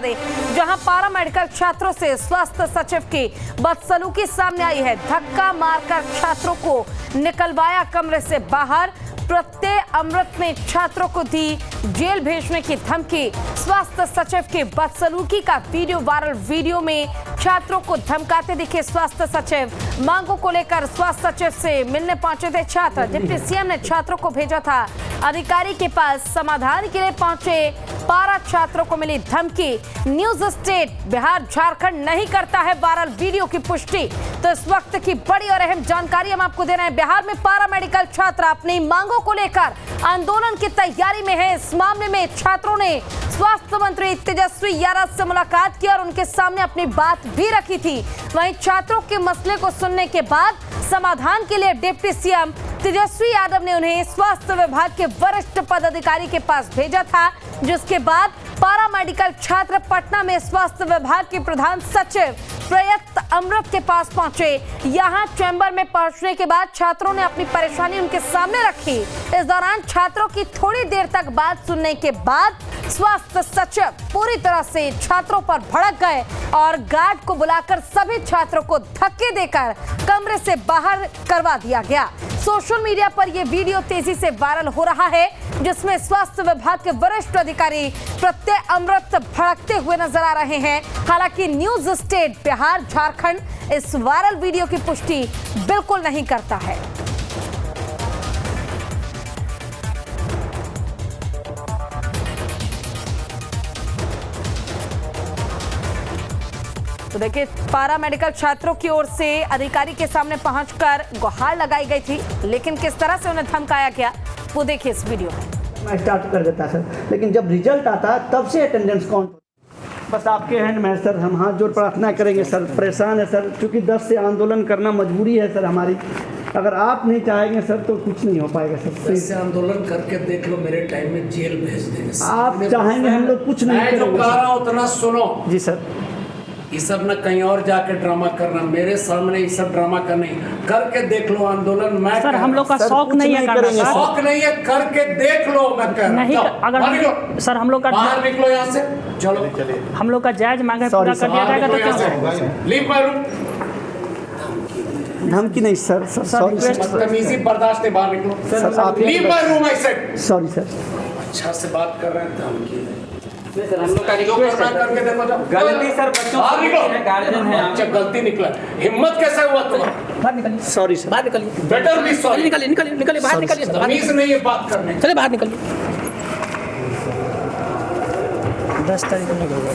दें, जहां पारा मेडिकल छात्रों से स्वास्थ्य सचिव की बदसलूकी सामने आई है। धक्का मारकर छात्रों को निकलवाया कमरे से बाहर। प्रत्यय अमृत ने छात्रों को दी जेल भेजने की धमकी। स्वास्थ्य सचिव की बदसलूकी का वीडियो वायरल। वीडियो में छात्रों को धमकाते दिखे स्वास्थ्य सचिव। मांगों को लेकर स्वास्थ्य सचिव से मिलने पहुंचे थे छात्र। डिप्टी सीएम ने छात्रों को भेजा था अधिकारी के पास। समाधान के लिए पहुंचे पारा छात्रों को मिली धमकी। न्यूज स्टेट बिहार झारखंड नहीं करता है वायरल वीडियो की पुष्टि। तो इस वक्त की बड़ी और अहम जानकारी हम आपको दे रहे हैं। बिहार में पारा मेडिकल छात्र अपनी मांगों को लेकर आंदोलन की तैयारी में है। इस मामले में छात्रों ने स्वास्थ्य मंत्री तेजस्वी यादव से मुलाकात की और उनके सामने अपनी बात भी रखी थी। वहीं छात्रों के मसले को सुनने के बाद समाधान के लिए डिप्टी सीएम तेजस्वी यादव ने उन्हें स्वास्थ्य विभाग के वरिष्ठ पदाधिकारी के पास भेजा था, जिसके बाद पारा मेडिकल छात्र पटना में स्वास्थ्य विभाग के प्रधान सचिव प्रत्यय अमृत के पास पहुंचे। यहां चैम्बर में पहुंचने के बाद छात्रों ने अपनी परेशानी उनके सामने रखी। इस दौरान छात्रों की थोड़ी देर तक बात सुनने के बाद स्वास्थ्य सचिव पूरी तरह से छात्रों पर भड़क गए और गार्ड को बुलाकर सभी छात्रों को धक्के देकर कमरे से बाहर करवा दिया गया। सोशल मीडिया पर यह वीडियो तेजी से वायरल हो रहा है, जिसमें स्वास्थ्य विभाग के वरिष्ठ अधिकारी प्रत्यय अमृत भड़कते हुए नजर आ रहे हैं। हालांकि न्यूज स्टेट बिहार झारखंड इस वायरल वीडियो की पुष्टि बिल्कुल नहीं करता है। तो देखिए, पारा मेडिकल छात्रों की ओर से अधिकारी के सामने पहुंचकर गुहार लगाई गई थी, लेकिन किस तरह से उन्हें धमकाया गया वो देखिए इस वीडियो में। मैं स्टार्ट कर देता सर, लेकिन जब रिजल्ट आता तब से अटेंडेंस काउंट। बस आपके हैंड में सर, हम हाथ जोड़ प्रार्थना करेंगे सर। परेशान है सर, क्योंकि 10 से आंदोलन करना मजबूरी है सर हमारी। अगर आप नहीं चाहेंगे सर तो कुछ नहीं हो पाएगा सर। 10 से आंदोलन करके देख लो, मेरे टाइम में जेल भेज देंगे। आप चाहेंगे हम लोग कुछ नहीं करेंगे। मैं जो कह रहा हूं उतना सुनो। जी सर। ये सब न कहीं और जाके ड्रामा करना, मेरे सामने ये सब ड्रामा करना करके देख लो आंदोलन। मैं सर हम लोग का शौक नहीं है करने का। शौक नहीं है, करके देख लो। मैं कह रहा नहीं अगर सर हम लोग का बाहर निकलो यहाँ से, चलो। हम लोग का जायज मांगे पूरा कर दिया जाएगा तो क्या? Leave my room. धमकी नहीं सर, सॉरी सर। बदतमीजी बर्दाश्त नहीं, बाहर निकलो sir. Leave my room I said. Sorry sir. अच्छा से बात कर रहे हैं, धमकी सर हम लोग का रिक्वेस्ट है। करके देखो जब गलती सर बच्चों की है, गार्जियन है। अच्छा गलती निकला, हिम्मत कैसे हुआ तुम्हारा? बाहर निकलिए, सॉरी सर। बाहर निकलिए। Better be sorry. निकलिए निकलिए निकलिए, बाहर निकलिए। तमीज नहीं है बात करने। चलिए बाहर निकलिए। 10 तारीख को होगा।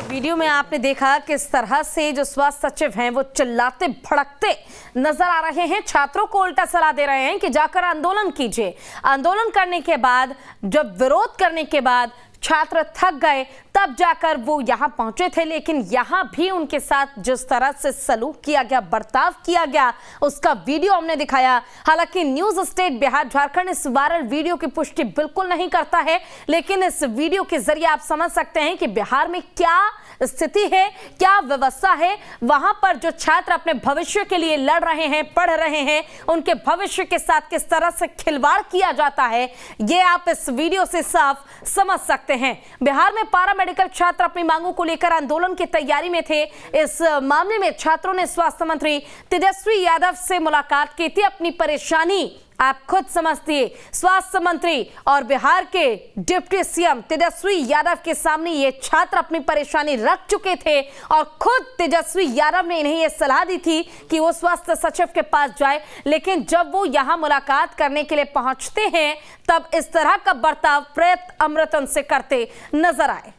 वीडियो में आपने देखा किस तरह से जो स्वास्थ्य सचिव हैं वो चिल्लाते भड़कते नजर आ रहे हैं। छात्रों को उल्टा सलाह दे रहे हैं कि जाकर आंदोलन कीजिए। आंदोलन करने के बाद, जब विरोध करने के बाद छात्र थक गए, तब जाकर वो यहाँ पहुंचे थे। लेकिन यहाँ भी उनके साथ जिस तरह से सलूक किया गया, बर्ताव किया गया, उसका वीडियो हमने दिखाया। हालांकि न्यूज स्टेट बिहार झारखंड इस वायरल वीडियो की पुष्टि बिल्कुल नहीं करता है, लेकिन इस वीडियो के जरिए आप समझ सकते हैं कि बिहार में क्या स्थिति है, क्या व्यवस्था है। वहां पर जो छात्र अपने भविष्य के लिए लड़ रहे हैं, पढ़ रहे हैं, उनके भविष्य के साथ किस तरह से खिलवाड़ किया जाता है, ये आप इस वीडियो से साफ समझ सकते हैं। बिहार में पारा मेडिकल छात्र अपनी मांगों को लेकर आंदोलन की तैयारी में थे। इस मामले में छात्रों ने स्वास्थ्य मंत्री तेजस्वी यादव से मुलाकात की थी। अपनी परेशानी आप खुद समझिए। स्वास्थ्य मंत्री और बिहार के डिप्टी सीएम तेजस्वी यादव के सामने ये छात्र अपनी परेशानी रख चुके थे और खुद तेजस्वी यादव ने इन्हें यह सलाह दी थी कि वो स्वास्थ्य सचिव के पास जाए। लेकिन जब वो यहां मुलाकात करने के लिए पहुंचते हैं, तब इस तरह का बर्ताव प्रत्यय अमृत उनसे करते नजर आए।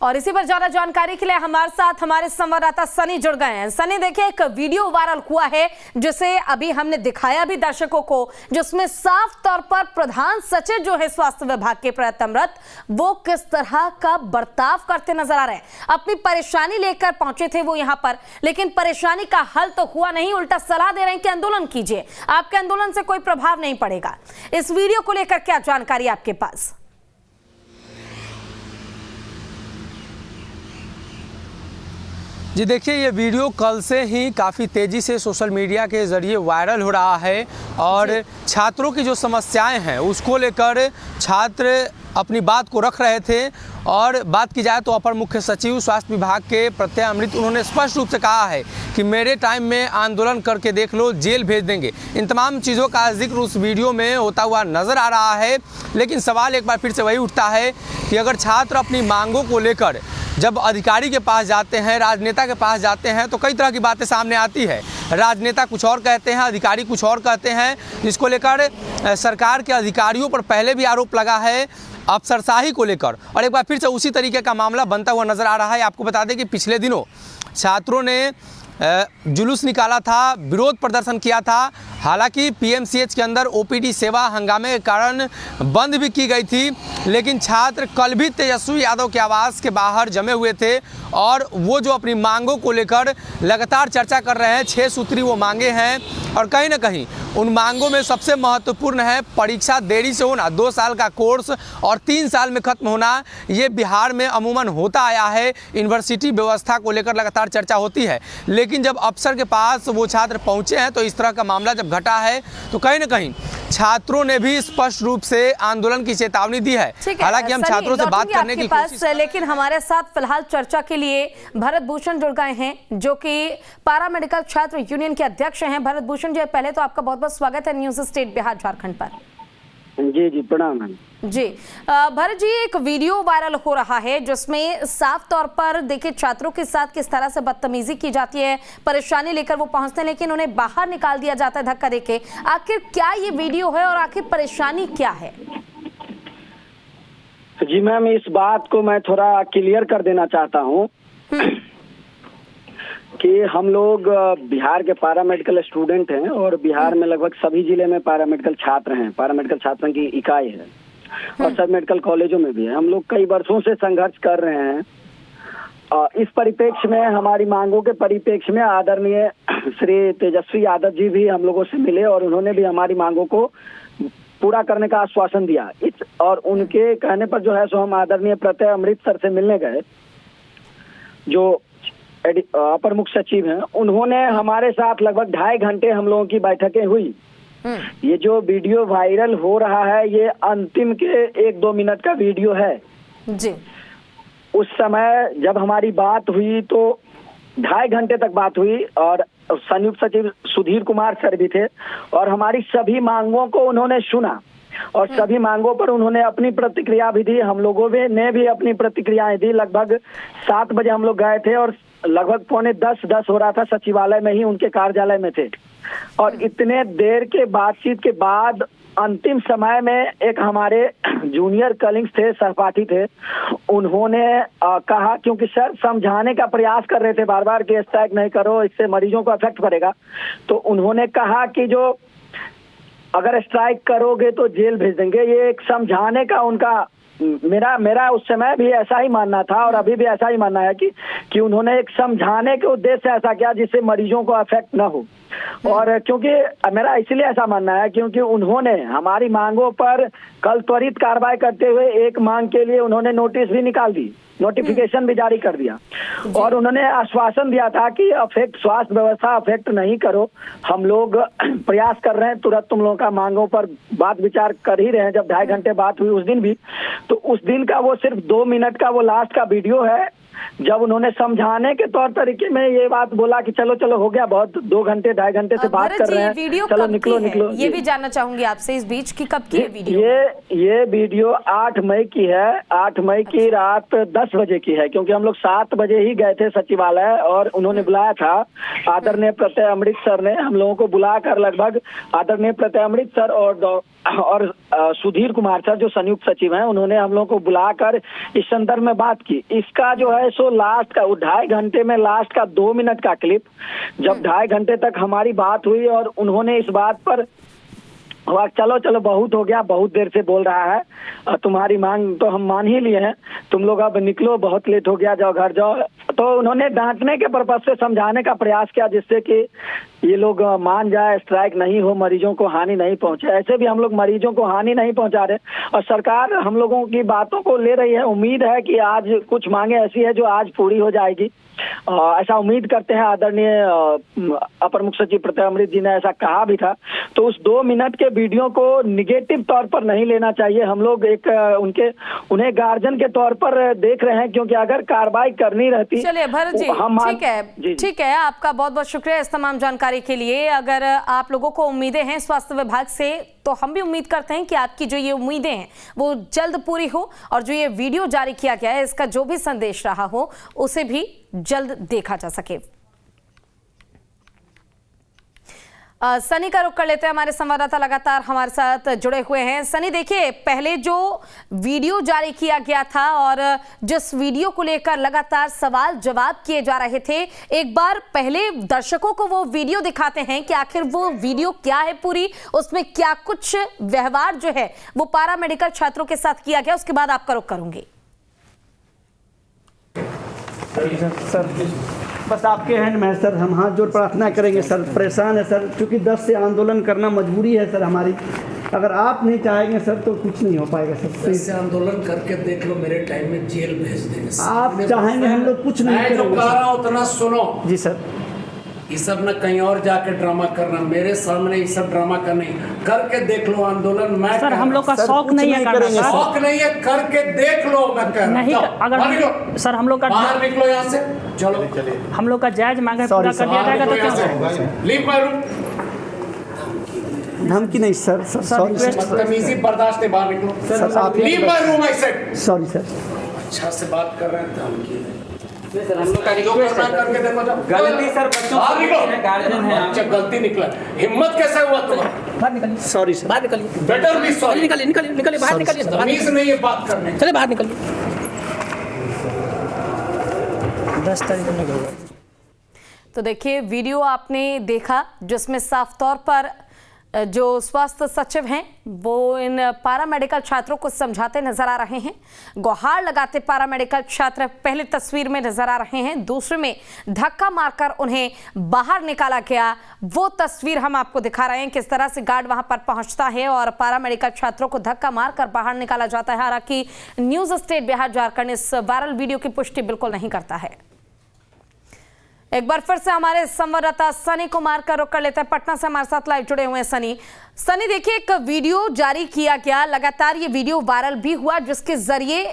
और इसी पर ज्यादा जानकारी के लिए हमारे साथ हमारे संवाददाता सनी जुड़ गए हैं। सनी, देखिए एक वीडियो वायरल हुआ है जिसे अभी हमने दिखाया भी दर्शकों को, जिसमें साफ तौर पर प्रधान सचिव जो है स्वास्थ्य विभाग के प्रत्यय अमृत, वो किस तरह का बर्ताव करते नजर आ रहे हैं। अपनी परेशानी लेकर पहुंचे थे वो यहां पर, लेकिन परेशानी का हल तो हुआ नहीं, उल्टा सलाह दे रहे हैं कि आंदोलन कीजिए, आपके आंदोलन से कोई प्रभाव नहीं पड़ेगा। इस वीडियो को लेकर क्या जानकारी आपके पास? जी देखिए, ये वीडियो कल से ही काफ़ी तेज़ी से सोशल मीडिया के ज़रिए वायरल हो रहा है और छात्रों की जो समस्याएं हैं उसको लेकर छात्र अपनी बात को रख रहे थे। और बात की जाए तो अपर मुख्य सचिव स्वास्थ्य विभाग के प्रत्यय अमृत, उन्होंने स्पष्ट रूप से कहा है कि मेरे टाइम में आंदोलन करके देख लो, जेल भेज देंगे। इन तमाम चीज़ों का जिक्र उस वीडियो में होता हुआ नज़र आ रहा है। लेकिन सवाल एक बार फिर से वही उठता है कि अगर छात्र अपनी मांगों को लेकर जब अधिकारी के पास जाते हैं, राजनेता के पास जाते हैं, तो कई तरह की बातें सामने आती है। राजनेता कुछ और कहते हैं, अधिकारी कुछ और कहते हैं, जिसको लेकर सरकार के अधिकारियों पर पहले भी आरोप लगा है अफसरशाही को लेकर। और एक बार फिर से उसी तरीके का मामला बनता हुआ नज़र आ रहा है। आपको बता दें कि पिछले दिनों छात्रों ने जुलूस निकाला था, विरोध प्रदर्शन किया था। हालांकि पीएमसीएच के अंदर ओपीडी सेवा हंगामे के कारण बंद भी की गई थी, लेकिन छात्र कल भी तेजस्वी यादव के आवास के बाहर जमे हुए थे और वो जो अपनी मांगों को लेकर लगातार चर्चा कर रहे हैं, 6 सूत्री वो मांगे हैं। और कहीं ना कहीं उन मांगों में सबसे महत्वपूर्ण है परीक्षा देरी से होना, 2 साल का कोर्स और 3 साल में ख़त्म होना। ये बिहार में अमूमन होता आया है, यूनिवर्सिटी व्यवस्था को लेकर लगातार चर्चा होती है। लेकिन जब अफसर के पास वो छात्र पहुँचे हैं तो इस तरह का मामला जब घटा है तो कहीं ना कहीं छात्रों ने भी स्पष्ट रूप से आंदोलन की चेतावनी दी है। हालांकि हम छात्रों से बात करने की कोशिश, लेकिन हमारे साथ फिलहाल चर्चा के लिए भरत भूषण जुड़ गए हैं, जो कि पारा मेडिकल छात्र यूनियन के अध्यक्ष हैं। भरत भूषण जी, पहले तो आपका बहुत बहुत स्वागत है न्यूज स्टेट बिहार झारखंड पर। जी प्रणाम जी। भरत जी, एक वीडियो वायरल हो रहा है जिसमें साफ तौर पर देखिए छात्रों के साथ किस तरह से बदतमीजी की जाती है, परेशानी लेकर वो पहुंचते हैं लेकिन उन्हें बाहर निकाल दिया जाता है धक्का देके। आखिर क्या ये वीडियो है और आखिर परेशानी क्या है? जी मैम, इस बात को मैं थोड़ा क्लियर कर देना चाहता हूँ कि हम लोग बिहार के पैरामेडिकल स्टूडेंट हैं और बिहार में लगभग सभी जिले में पैरामेडिकल छात्र हैं। पैरामेडिकल छात्रों की इकाई है और सब मेडिकल कॉलेजों में भी है। हम लोग कई वर्षों से संघर्ष कर रहे हैं। इस परिप्रेक्ष्य में, हमारी मांगों के परिप्रेक्ष्य में आदरणीय श्री तेजस्वी यादव जी भी हम लोगों से मिले और उन्होंने भी हमारी मांगों को पूरा करने का आश्वासन दिया। और उनके कहने पर जो है सो हम आदरणीय प्रत्यय अमृत सर से मिलने गए, जो अपर मुख्य सचिव हैं। उन्होंने हमारे साथ लगभग 2.5 घंटे हम लोगों की बैठकें हुई। ये जो वीडियो वायरल हो रहा है ये अंतिम के 1-2 मिनट का वीडियो है जी। उस समय जब हमारी बात हुई तो 2.5 घंटे तक बात हुई और संयुक्त सचिव सुधीर कुमार सर भी थे और हमारी सभी मांगों को उन्होंने सुना और सभी मांगों पर उन्होंने अपनी प्रतिक्रिया भी दी। हम लोगों ने भी अपनी प्रतिक्रियाएं दी। लगभग 7 बजे हम लोग गए थे और लगभग 9:45-10 हो रहा था, सचिवालय में ही उनके कार्यालय में थे। और इतने देर के बातचीत के बाद अंतिम समय में एक हमारे जूनियर कलीग्स थे, सहपाठी थे, उन्होंने कहा, क्योंकि सर समझाने का प्रयास कर रहे थे बार बार कि स्ट्राइक नहीं करो, इससे मरीजों को अफेक्ट पड़ेगा। तो उन्होंने कहा कि जो अगर स्ट्राइक करोगे तो जेल भेज देंगे। ये एक समझाने का उनका, मेरा उस समय भी ऐसा ही मानना था और अभी भी ऐसा ही मानना है कि उन्होंने एक समझाने के उद्देश्य से ऐसा किया जिससे मरीजों को अफेक्ट ना हो। और क्योंकि मेरा इसलिए ऐसा मानना है क्योंकि उन्होंने हमारी मांगों पर कल त्वरित कार्रवाई करते हुए एक मांग के लिए उन्होंने नोटिस भी निकाल दी, नोटिफिकेशन भी जारी कर दिया और उन्होंने आश्वासन दिया था कि स्वास्थ्य व्यवस्था अफेक्ट नहीं करो। हम लोग प्रयास कर रहे हैं, तुरंत तुम लोगों का मांगों पर बात विचार कर ही रहे हैं। जब 2.5 घंटे बात हुई उस दिन भी, तो उस दिन का वो सिर्फ 2 मिनट का वो लास्ट का वीडियो है जब उन्होंने समझाने के तौर तरीके में ये बात बोला कि चलो हो गया, बहुत 2 घंटे 2.5 घंटे से बात कर रहे हैं, चलो निकलो। ये भी जानना चाहूंगी आपसे इस बीच की कब की वीडियो? ये वीडियो 8 मई की है। 8 मई की रात 10 बजे की है, क्योंकि हम लोग 7 बजे ही गए थे सचिवालय और उन्होंने बुलाया था। आदरणीय प्रत्यय अमृत सर ने हम लोगों को बुलाकर, लगभग आदरणीय प्रत्यय अमृत सर और सुधीर कुमार सर जो संयुक्त सचिव हैं, उन्होंने हम लोगों को बुलाकर इस संदर्भ में बात की। इसका जो है सो लास्ट का 2.5 घंटे में लास्ट का 2 मिनट का क्लिप, जब 2.5 घंटे तक हमारी बात हुई और उन्होंने इस बात पर चलो बहुत हो गया, बहुत देर से बोल रहा है, तुम्हारी मांग तो हम मान ही लिए हैं, तुम लोग अब निकलो, बहुत लेट हो गया, जाओ घर जाओ, तो उन्होंने डांटने के पर्पज से समझाने का प्रयास किया, जिससे कि ये लोग मान जाए, स्ट्राइक नहीं हो, मरीजों को हानि नहीं पहुंचे। ऐसे भी हम लोग मरीजों को हानि नहीं पहुंचा रहे और सरकार हम लोगों की बातों को ले रही है। उम्मीद है कि आज कुछ मांगे ऐसी है जो आज पूरी हो जाएगी, ऐसा उम्मीद करते हैं। आदरणीय अपर मुख्य सचिव प्रत्यय अमृत जी ने ऐसा कहा भी था। तो उस 2 मिनट के वीडियो को निगेटिव तौर पर नहीं लेना चाहिए। हम लोग एक उन्हें गार्जियन के तौर पर देख रहे हैं, क्योंकि अगर कार्रवाई करनी रहती। चलिए भरत जी, ठीक है, आपका बहुत बहुत शुक्रिया इस तमाम जानकारी के लिए। अगर आप लोगों को उम्मीदें हैं स्वास्थ्य विभाग से, तो हम भी उम्मीद करते हैं कि आपकी जो ये उम्मीदें हैं वो जल्द पूरी हो और जो ये वीडियो जारी किया गया है इसका जो भी संदेश रहा हो उसे भी जल्द देखा जा सके। सनी का रुख कर लेते हैं, हमारे संवाददाता लगातार हमारे साथ जुड़े हुए हैं। सनी, देखिए, पहले जो वीडियो जारी किया गया था और जिस वीडियो को लेकर लगातार सवाल जवाब किए जा रहे थे, एक बार पहले दर्शकों को वो वीडियो दिखाते हैं कि आखिर वो वीडियो क्या है, पूरी उसमें क्या कुछ व्यवहार जो है वो पारा मेडिकल छात्रों के साथ किया गया, उसके बाद आपका रुख करूंगी। सर बस आपके हैंड में सर, हम हाथ जोड़ प्रार्थना करेंगे सर। परेशान है सर, क्योंकि 10 से आंदोलन करना मजबूरी है सर हमारी। अगर आप नहीं चाहेंगे सर तो कुछ नहीं हो पाएगा सर। 10 से आंदोलन करके देख लो, मेरे टाइम में जेल भेज देंगे। आप चाहेंगे हम लोग कुछ नहीं करेंगे। मैं जो कह रहा हूं उतना सुनो। जी सर। ये सब ना कहीं और जाके ड्रामा करना, मेरे सामने ये सब ड्रामा करना करके देख लो आंदोलन। मैं सर हम लोग का शौक नहीं है करना, शौक नहीं है, करके देख लो। मैं कह रहा नहीं, अगर सर हम लोग का बाहर निकलो यहाँ से, चलो। हम लोग का जायज मांगे पूरा कर दिया जाएगा तो क्या? Leave my room. धमकी नहीं सर, सॉरी सर, बदतमीजी बर्दाश्त नहीं, बाहर निकलो सर। आप leave my room, I said. Sorry sir. अच्छा से बात कर रहे हैं, धमकी सर हम लोग का रिक्वेस्ट है, करके देखो जाओ। गलती सर बच्चों की गार्जियन है। अच्छा, गलती निकला, हिम्मत कैसे हुआ तुम्हारा? बाहर निकलिए, सॉरी सर। बाहर निकलिए, बेटर भी सॉरी। निकलिए बाहर निकलिए, तमीज नहीं है बात करने। चले बाहर निकलिए। 10 तारीख में होगा। तो देखिए, वीडियो आपने देखा जिसमें साफ तौर पर जो स्वास्थ्य सचिव हैं वो इन पारा मेडिकल छात्रों को समझाते नजर आ रहे हैं। गुहार लगाते पारा मेडिकल छात्र पहले तस्वीर में नजर आ रहे हैं, दूसरे में धक्का मारकर उन्हें बाहर निकाला गया। वो तस्वीर हम आपको दिखा रहे हैं, किस तरह से गार्ड वहां पर पहुंचता है और पारा मेडिकल छात्रों को धक्का मारकर बाहर निकाला जाता है। हालांकि न्यूज स्टेट बिहार झारखंड इस वायरल वीडियो की पुष्टि बिल्कुल नहीं करता है। एक बार फिर से हमारे संवाददाता सनी कुमार का रुख कर लेते हैं, पटना से हमारे साथ लाइव जुड़े हुए हैं सनी, देखिए, एक वीडियो जारी किया गया, लगातार ये वीडियो वायरल भी हुआ, जिसके जरिए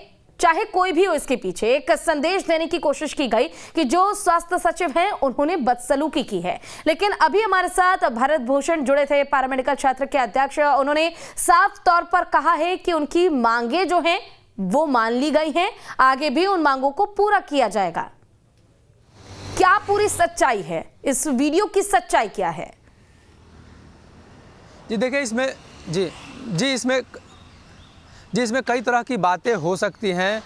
चाहे कोई भी हो इसके पीछे एक संदेश देने की कोशिश की गई कि जो स्वास्थ्य सचिव हैं उन्होंने बदसलूकी की है। लेकिन अभी हमारे साथ भरत भूषण जुड़े थे, पैरामेडिकल छात्र के अध्यक्ष। उन्होंने साफ तौर पर कहा है कि उनकी मांगे जो हैं वो मान ली गई हैं, आगे भी उन मांगों को पूरा किया जाएगा। क्या पूरी सच्चाई है, इस वीडियो की सच्चाई क्या है? जी देखिए, इसमें कई तरह की बातें हो सकती हैं।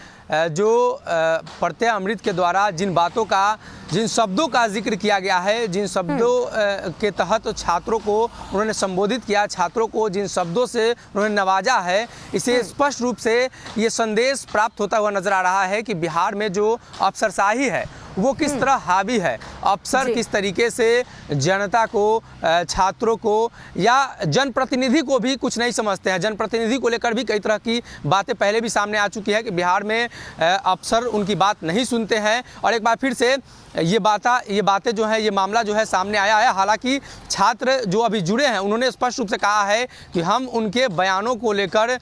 जो प्रत्यय अमृत के द्वारा जिन शब्दों का जिक्र किया गया है, जिन शब्दों के तहत छात्रों को उन्होंने संबोधित किया, छात्रों को जिन शब्दों से उन्होंने नवाजा है, इसे स्पष्ट रूप से ये संदेश प्राप्त होता हुआ नजर आ रहा है कि बिहार में जो अफसरशाही है वो किस तरह हावी है। अफसर किस तरीके से जनता को, छात्रों को या जनप्रतिनिधि को भी कुछ नहीं समझते हैं। जनप्रतिनिधि को लेकर भी कई तरह की बातें पहले भी सामने आ चुकी है कि बिहार में अफसर उनकी बात नहीं सुनते हैं। और एक बार फिर से ये बातें जो है, ये मामला जो है सामने आया है। हालांकि छात्र जो अभी जुड़े हैं उन्होंने स्पष्ट रूप से कहा है कि हम उनके बयानों को लेकर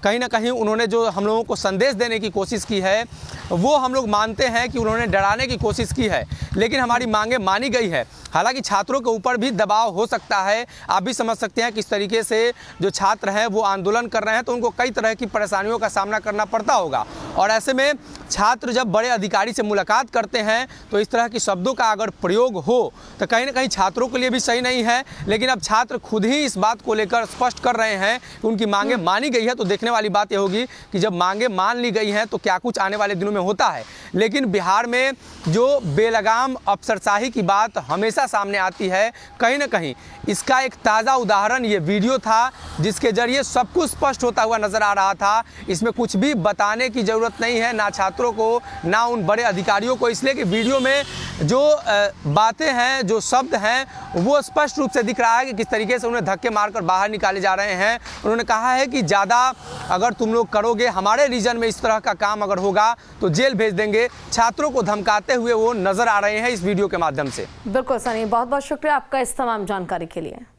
कहीं ना कहीं उन्होंने जो हम लोगों को संदेश देने की कोशिश की है वो हम लोग मानते हैं कि उन्होंने डराने की कोशिश की है, लेकिन हमारी मांगे मानी गई है। हालांकि छात्रों के ऊपर भी दबाव हो सकता है, आप भी समझ सकते हैं किस तरीके से जो छात्र हैं वो आंदोलन कर रहे हैं, तो उनको कई तरह की परेशानियों का सामना करना पड़ता होगा। और ऐसे में छात्र जब बड़े अधिकारी से मुलाकात करते हैं तो इस तरह की शब्दों का अगर प्रयोग हो तो कहीं ना कहीं छात्रों के लिए भी सही नहीं है। लेकिन अब छात्र खुद ही इस बात को लेकर स्पष्ट कर रहे हैं कि उनकी मांगे मानी गई है, तो देखने वाली बात यह होगी कि जब मांगे मान ली गई हैं तो क्या कुछ आने वाले दिनों में होता है। लेकिन बिहार में जो बेलगाम अफसरशाही की बात हमेशा सामने आती है, कहीं ना कहीं इसका एक ताज़ा उदाहरण ये वीडियो था, जिसके जरिए सब कुछ स्पष्ट होता हुआ नजर आ रहा था। इसमें कुछ भी बताने की ज़रूरत नहीं है, ना छात्रों को ना उन बड़े अधिकारियों को, इसलिए कि वीडियो में जो बातें हैं, जो शब्द हैं, वो स्पष्ट रूप से दिख रहा है कि किस तरीके से उन्हें धक्के मारकर बाहर निकाले जा रहे हैं। उन्होंने कहा है कि ज़्यादा अगर तुम लोग करोगे, हमारे रीजन में इस तरह का काम अगर होगा तो जेल भेज देंगे। छात्रों को धमकाते हुए वो नजर आ रहे हैं इस वीडियो के माध्यम से। बिल्कुल सनी, बहुत बहुत शुक्रिया आपका इस तमाम जानकारी के लिए।